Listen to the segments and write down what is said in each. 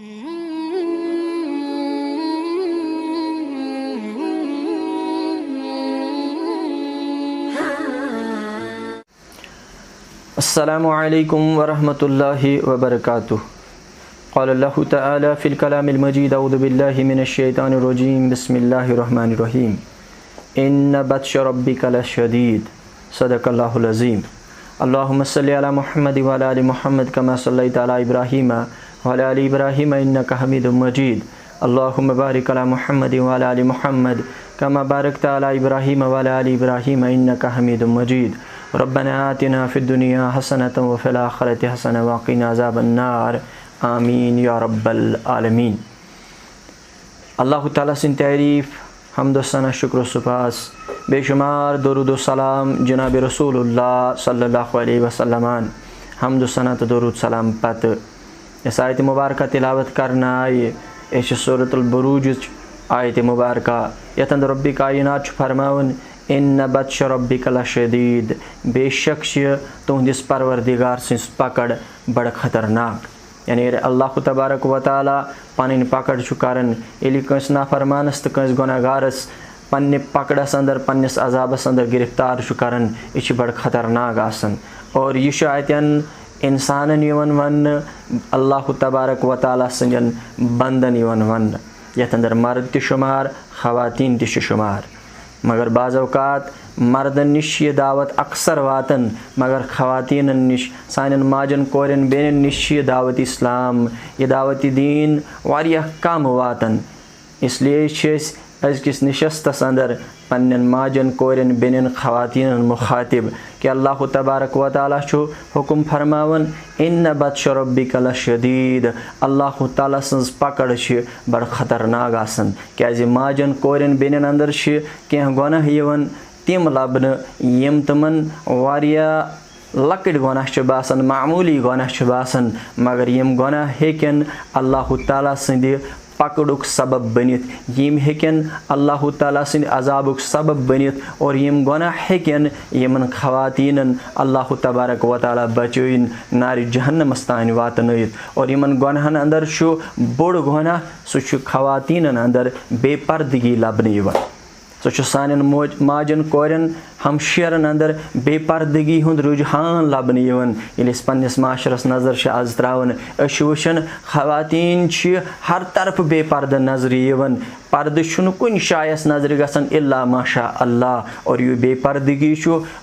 अस्सलामु अलैकुम वरहमतुल्लाहि वबरकातुह। क़ालल्लाहु तआला फ़िल कलामिल मजीद अऊज़ु बिल्लाहि मिनश शैतानिर रजीम बिस्मिल्लाहिर रहमानिर रहीम इन्न बत्शा रब्बिका लशदीद सदक़ल्लाहुल अज़ीम। अल्लाहुम्मा सल्लि अला मुहम्मद व अला आलि मुहम्मद कमा सल्लैता अला इब्राहीम व अला आलि इब्राहीम इन्नका हमीदुम मजीद। अल्लाहुम्मा बारिक अला मुहम्मद व अला आलि मुहम्मद कमा बारकता अला इब्राहीम व अला आलि इब्राहीम इन्नका हमीदुम मजीद। रब्बना आतिना फिद दुनिया हसनतन व फिल आखिरति हसनतन व क़िना अज़ाबन्नार आमीन या रब्बल आलमीन। अल्लाह ताला सिंध तारीफ़ हम्द सना शुक्र सुपास बेशुमार दरूद व सलाम जनाब रसूलुल्लाह सल्लल्लाहु अलैहि वसल्लम हम्द सना तो दरूद सलाम पत इस आयत मुबारक तिलावत करना यह सूरतुल बुरूज आयत मुबारक यतन रब्बी कायनात फरमावन इन्न बत्श रब्बिका लशदीद बेशक तुहदिस परवरदिगार सिंस पकड़ बड़ खतरनाक। यानी अल्लाह तबारक व तआला पन पकड़ करान ये कंस नाफरमानस तो कंस गुनाहगारस पन्ने पकड़स अंदर पन्निस अजाबस अंदर गिरफ्तार करान यह बड़ खतरनाक आसन। और यह आयतन इंसान वन अल्लाह तबारक व तआला सजन बंदन वन यथ अंदर मर्द ति शुमार खवातीन ति शुमार। मगर बाज़ औक़ात मर्दन निश यह दावत अक्सर वातन मगर खवातीन निश सान माजन कोरन बेन निश यह दावत इस्लाम यह दावत दीन वारिया कम वातन। इसलिए अज़किस नशस्तस अंदर पन्न माजन कोरन बेन खवातीन मुखातिब कि अल्लाह तबारक व तआला हुक्म फरमावन इन्न बत्श रब्बिका लशदीद अल्लाह ताला सन्ज पकड़ बड़ खतरनाक आसन। क्या माजन कोरन बेन अंदर कह गुनाह यवन तिम लबन यम तमन वारिया लकड़ गुनाह बासन मामूली गुनाह बासन मगर यम गुनाह हेकन अल्लाह ताला सन्द पकड़ुक सबब बनित यम हेकन अल्लाह ताला सिंद अजाबुक सबब बनित और यम गुनाह हेकन यमन खवातीन अल्लाह तबारक व तआला बचोइन नारि जहन्नमस तान वातनयित। और यमन गुनाहन अंदर बोड़ गुनाह सह खवातीन अंदर बेपर्दगी लबन यिवान। सह सान माजन कोरन हमशेरन अंदर बेपर्दगी हुंद रुझान लबन यिवान। ये पन्निस माशरस नजर आज त्रावन वुचन खवातीन हर तरफ बेपर्द नजर यिवान पर्द कुन शायस नजर गसन इल्ला माशा अल्लाह। और यह बेपर्दगी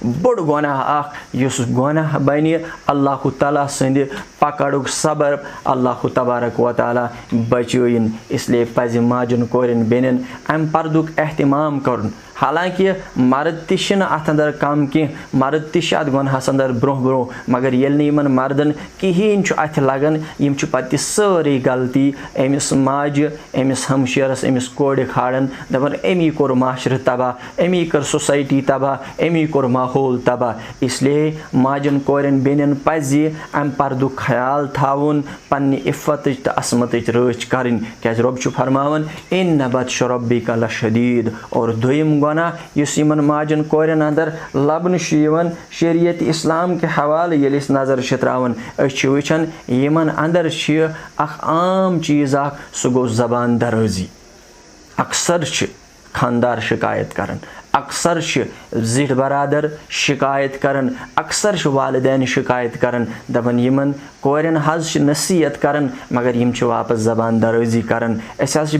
बोड़ गुनाह युस गुनाह बन अल्लाह ताला सन्द पकड़ुक सबर अल्लाह तबारक व तआला बचोइन। इसलिए पज माजन कोरन बेन अम पर्दुक एहतमाम कर। हालांकि मर्द तन अत अंदर कम कह मर्द तत गुनाहस अंदर ब्रोह ब्रोह मगर ये मर्दन कहें अथ लगन यम पत सारी गलती अमिस माज अमिस हमशेरस अमिस कोड़ खाड़न दपान अमी कोर माशर तबाह अमी कर सोसाइटी तबाह अमी कोर माहौल तबाह। इसलिए माजन कोरन बेन पज अम पर्दुक ख्याल थावन पन्ने इफ़्फ़त तो असमत रच कर। क्या रब फरमावन इन्न बत्श रब्बिका लशदीद। और दोयम गुनाह युस यमन माजन कोरन अंदर लबन शरीयत इस्लाम के हवाले ये नजर त्रावन वुचन यमन अंदर आम चीज़ सह गो ज़बान दराजी। अक्सर खानदार शिकायत करन अक्सर जिठ बरादर शिकायत करन अक्सर वालिदैन शिकायत करन दपन यमन कोरन हज नसीहत करन मगर यम वापस ज़बान दराजी करन।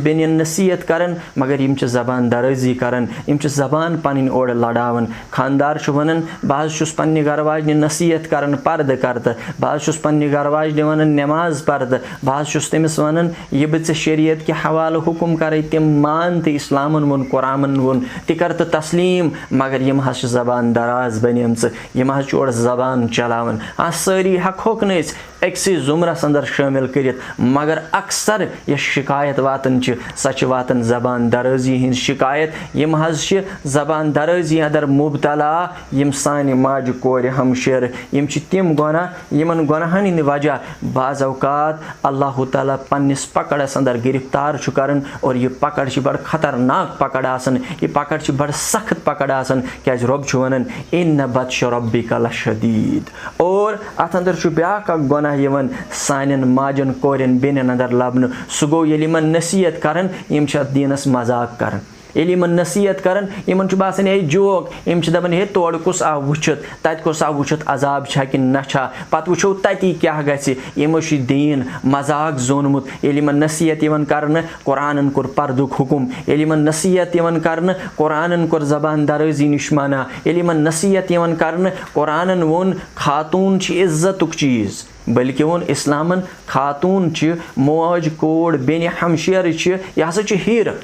बेन नसीहत करन मगर यम ज़बान दराजी करन यम ज़बान पन ओर लड़ावन। खानदार वन बह पन्ने घर वाजन नसीहत करन पर्द करत बह पन्ने घर वाजन वन नमाज पर्द बह तमिस वन यह बे शरीयत के हवाले हुक्म कर तम मान तो इस्लामन वोन कुरान वोन कर तो तस्लीम मगर यम ज़बान दराज बन यम ओर ज़बान चलावन। सारी हक अक्सी जुमरस अंदर शामिल कर मगर अक्सर यह शिकायत वातन सच वातन ज़बान दराजी हंद शिकायत यम ज़बान दराजी अंदर मुबतला यम सान माज कोर हमशेर यम तम गुनाह यमन गुनाहन हंद वजह बाज़ औक़ात अल्लाह ताला पन्निस पकड़स अंदर गिरफ्तार करन। और यह पकड़ बड़ खतरनाक पकड़ आसन यह पकड़ बड़ सख्त पकड़ आसन। क्या रब वन इन्न बत्श रब्बिका लशदीद। और अत अंदर ब्याक गुनाह गुनाह यिवन सानिन माजन कोरिन बेनिन अंदर लबन सु गो येलि यिमन नसीहत करन यिम छ दीनस मजाक करन येलि यिमन नसीहत करन यिमन छु बासन ए जोक यिम छ दबन हे तोड़ कुस आ वुचत तत कुस आ वुचत अजाब छ कि न छ पत वुचो तती क्या गछि यिमो छ दीन मजाक जोनमुत येलि यिमन नसीहत यिवन करन कुरानन कोर पर्दुक हुकुम येलि यिमन नसीहत यिवन करन कुरानन कोर जबान दरजी निशमाना येलि यिमन नसीहत यिवन करन कुरानन वोन खातून छ इज्जतुक चीज बल्कि वोन इस्लामन खातून छ मौज कोड़ बेनि हमशेर छ यह हसा छ हीर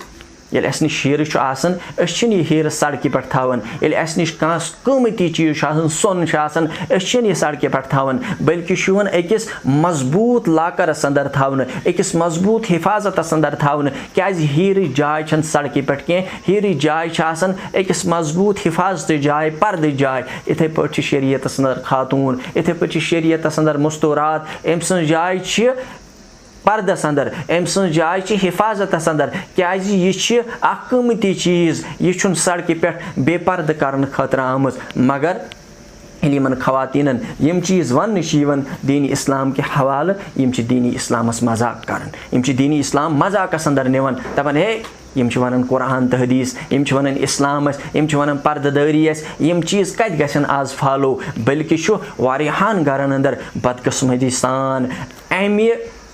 येल अस निश हीर छ आसन अस छ हीर सड़क पे थावन येल अस निश कांस कीमती चीज छ आसन सोन छ आसन अस छ ये सड़क पे थावन बल्कि शुवन अकिस मजबूत लाकर अंदर थावन अकिस मजबूत हिफाजत अंदर थावन क्या हीर जाय छन सड़क पे के हीर जाय छ आसन अकिस मजबूत हिफाजत जाय पर्द जाय इथे पे शरीयत अंदर खातून इथे पे शरीयत अंदर मुस्तूरात एम सन जाय छ पर्दस अंदर एम सन जाय छ हिफाजत अंदर क्या यह कीमती चीज यह सड़क पे बेपर्द कर खतर आमत मगर यिमन खवातीनन यम चीज वन दीनी इस्लाम के हवाले यम दीनी इस्लामस मजाक कर यम दीनी इस्लाम मजाकस अंदर निवन दपन हे यम वन कुरान तो हदीस यम वन इस्लाम यम वन पर्ददारी यम चीज कत गसन आज फॉलो बल्कि वारियाहन गरन अंदर बदकिस्मती सान अमि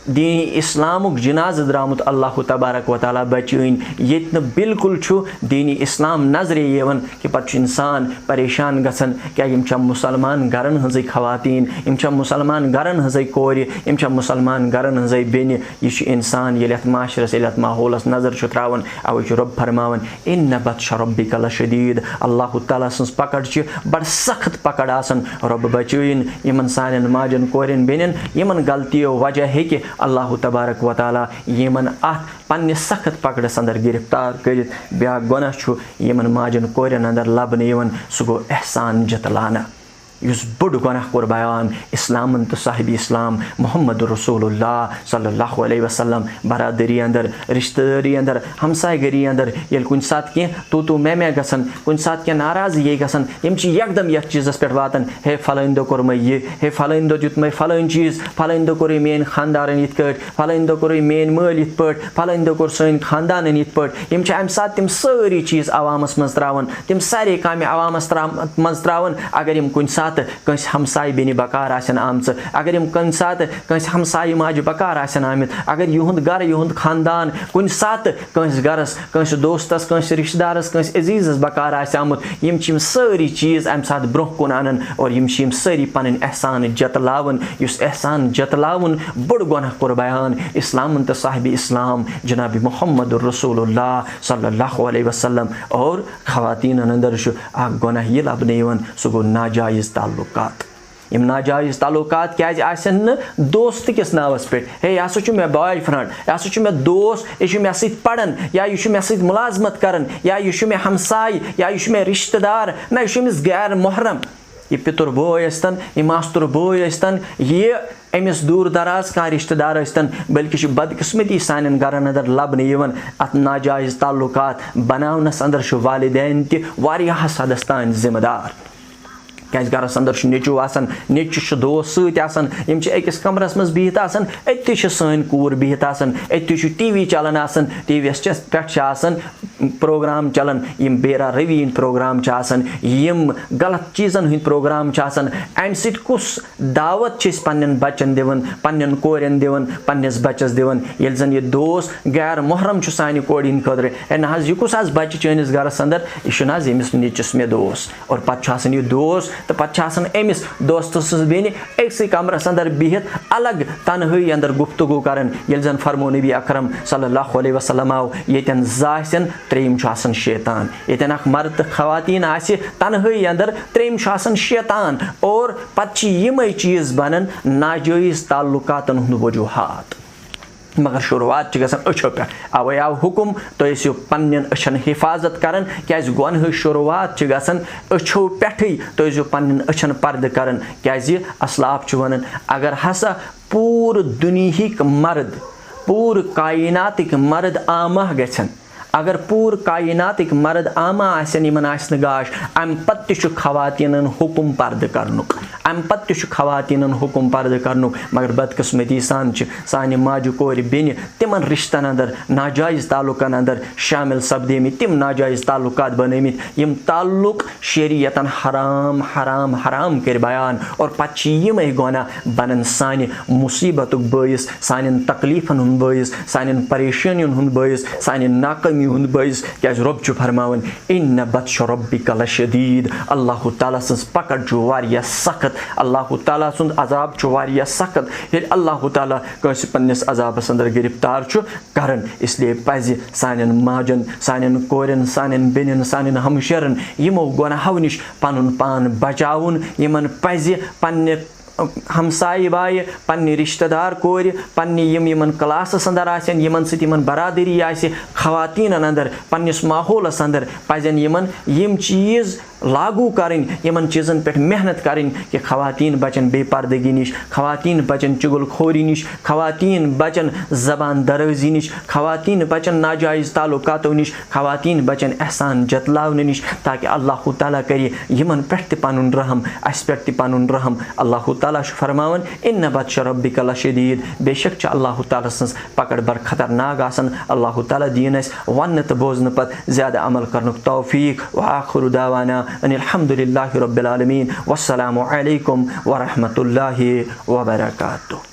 दीनी इस्लामुक जनाज द्रामुत अल्लाह तबारक व तआला बचन ये बिल्कुल दीनी इस्लाम नजरे यवन कि पत इंसान परेशान गसन क्या यम मुसलमान गरन हज खवातीन यम मुसलमान गरन हज कोर यम मुसलमान गरन हज बेन यह इंसान ये माशरस ये माहौलस नजर त्रावन अवे रब फरमावन इन बत्श रब्बिक लशदीद अल्लाह ताला सन्स पकड़ बड़ सख्त पकड़ आसन रब बचन यमन सानन माजन कोरन बेनन यमन गलतियों वजह है कि अल्लाह तबारक व तआला यमन अत पन्ने सख्त पकड़स अंदर गिरफ्तार कर ब्या गुनाह यमन माजन कोरन अंदर लबन यवन सह गो एहसान जतलाना युस बड़ गुनाह कोर बयान इस्लामन तो साहिबी इस्लाम मोहम्मद रसूलुल्लाह सल्लल्लाहु अलैहि वसल्लम बरादरी अंदर रिश्तेदारी अंदर हमसायगरी अंदर ये कुन सात के तो मैं गसन कुन सात के नाराज ये गसन यम एकदम यथ चीज़स पे वातन हे फलाइंदो कोर मैं ये हे फलाइंदो जुत मैं फलाइन चीज़ फलाइंदो कोर मेन खानदारन यथ कट फलाइंदो कोर मेन मल यथ पट फलाइंदो कोर सन खानदानन यथ पट यम अम सात तिम सारी चीज़ अवामस मज त्रावन तिम सारे काम अवामस मज त्रावन अगर यम कुन सात कंस हमसाय बेनि बकार आसन आमच अगर यम कन सात कंस हमसाय माज बकार आसन आमित अगर युहद घर युहद खानदान कुन सात कंस गरस कंस दोस्तस कंस रिश्तेदारस कंस अजीजस बकार आस आमुत यम सारी चीज अम सात ब्रोह कुन अनन और यम सारी पन एहसान जतलावन युस एहसान जतलावन बड़ गुनाह कोर बयान इस्लाम तो साहिबी इस्लाम जनाब मोहम्मद रसूलुल्लाह सल्लल्लाहु अलैहि वसल्लम और खवातीन अंदर आ गुनाह ये लबन यवन सह गो नाजायज ताल्लुकात यम नाजायज ताल्लुकात क्या आसन दोस्त किस नावस पे हे यह हसा मे बॉय फ्रेंड यह हसा मे दोस्त यह मे सत पढ़न या यह मे सत मुलाजमत करन या यह मे हमसाय या यह मे रिश्तेदार ना यह अमिस गैर मोहरम यह पितुर बोय अस्तन यह मास्तर बोय अस्तन यह अमिस दूर दराज कह रिश्तेदार अस्तन बल्कि बदकिस्मती सान गरन अंदर लबन यवन अत नाजायज ताल्लुकात बनावनस अंदर वालिदैन तहस हदस तान जिम्मेदार क्या गरस अंदर नेचू आसन नेचु दोस्त सम अकिस कमरस मज बिहित आसन अति सन कूर बिहित आसन अति टीवी चलान आसन टीवीस पे प्रोग्राम चलान यम बेरा रवीन प्रोग्राम आसन यम गलत चीज़न हंद प्रोग्राम आसन अम सत कुस दावत पन्न बचन दिवन पन्न कोरन दिवन पन्नस बचस दिवन ये जन यह दोस्त गैर मोहरम सानि कोड़ हंद खतर ना यह कुस आज बच्चे चनिस गरस अंदर यह यमिस नेचस मे दोस्त और पे यह दोस्त तो पे अमिस दोस्त बेन एक कमरस अंदर बिहित अलग तनहाई अंदर गुफ्तगू करन ये जन फरमो नबी अकरम सल्लल्लाहु अलैहि वसल्लम आव येतन जासन त्रेम शैतान येतन मर्द खवातीन आसि तनहाई अंदर त्रेम शैतान और पत यम चीज़ बनन नाजायज ताल्लुकातन हुंद वजूहात मगर शुरुआत अच्छो पे अवे आव हुकुम तो पन्न अछन हिफाजत करन क्या गुनह शुरुआत अच्छो पे तो पन्न अछन पर्द करन क्या असलाफ वन अगर हसा पूर दुनिहिक मर्द पूर कायनातिक मर्द आमाह गछन अगर पूर कायनातिक मर्द आमा आसन यमन आस गाश अम पत्त खवातीन हुकुम पर्द करनुक अम पत्त खवातीन हुकुम पर्द करनुक मगर बदकिस्मती सान सानि माजु कोर बेन तिमन रिश्तन अंदर नाजायज़ ताल्लुकन अंदर शामिल सपदेमित तिम नाजायज़ ताल्लुकात बनमित यम ताल्लुक शरीयतन हराम हराम हराम कर बयान और पत्त यम गुना बनन सानि मुसीबतुक बायस सानिन तकलीफन हुन बायस सानिन परेशानियन हुन बायस सानिन नाकामी हुन बायस क्या रब छु फरमावन इन्न बत्श रब्बिका लशदीद अल्लाह ताला सन्स पकड़ छु वारिया सख्त अल्लाह ताला सुंद अजाब छु वारिया सख्त ये अल्लाह ताला कंस पन्निस अजाबस अंदर गिरफ्तार छु करन इसलिए पज सानिन माजन सानिन कोरन सानिन बेनिन सानिन हमशरन यमो गुनाहों निश पनुन पान बचाउन यमन पज पन्ने हमसाय बाय पन्ने रिश्तेदार कोर पन्ने यमन क्लासस अंदर आसन यमन सत यमन बरादरी आसे खवातीन अंदर पन्निस माहौलस अंदर पजन यम चीज़ लागू करें यमन चीज़न पे मेहनत करें कि खवातीन बचन बेपर्दगी निश खवातीन बचन चुगल खोरी निश खवातीन बचन जबान दराजी निश खवातीन बचन नाजायज़ ताल्लुकातों निश खवातीन बचन एहसान जतलावन निश ताकि अल्लाह ताला करे यमन पे पनुन रहम अस पे पनुन रहम अल्लाह ताला फरमावन इन्न बत्श रब्बिका लशदीद बेशक अल्लाह ताला सन्स पकड़ बर खतरनाक आसन अल्लाह ताला दीन अस वन तो बोजन पत ज़्यादा अमल करनुक तौफीक व आखिरु दावाना अनिल-हम्दुलिल्लाहि रब्बिल आलमीन वस्सलामु अलैकुम व रहमतुल्लाहि व बरकातुहू।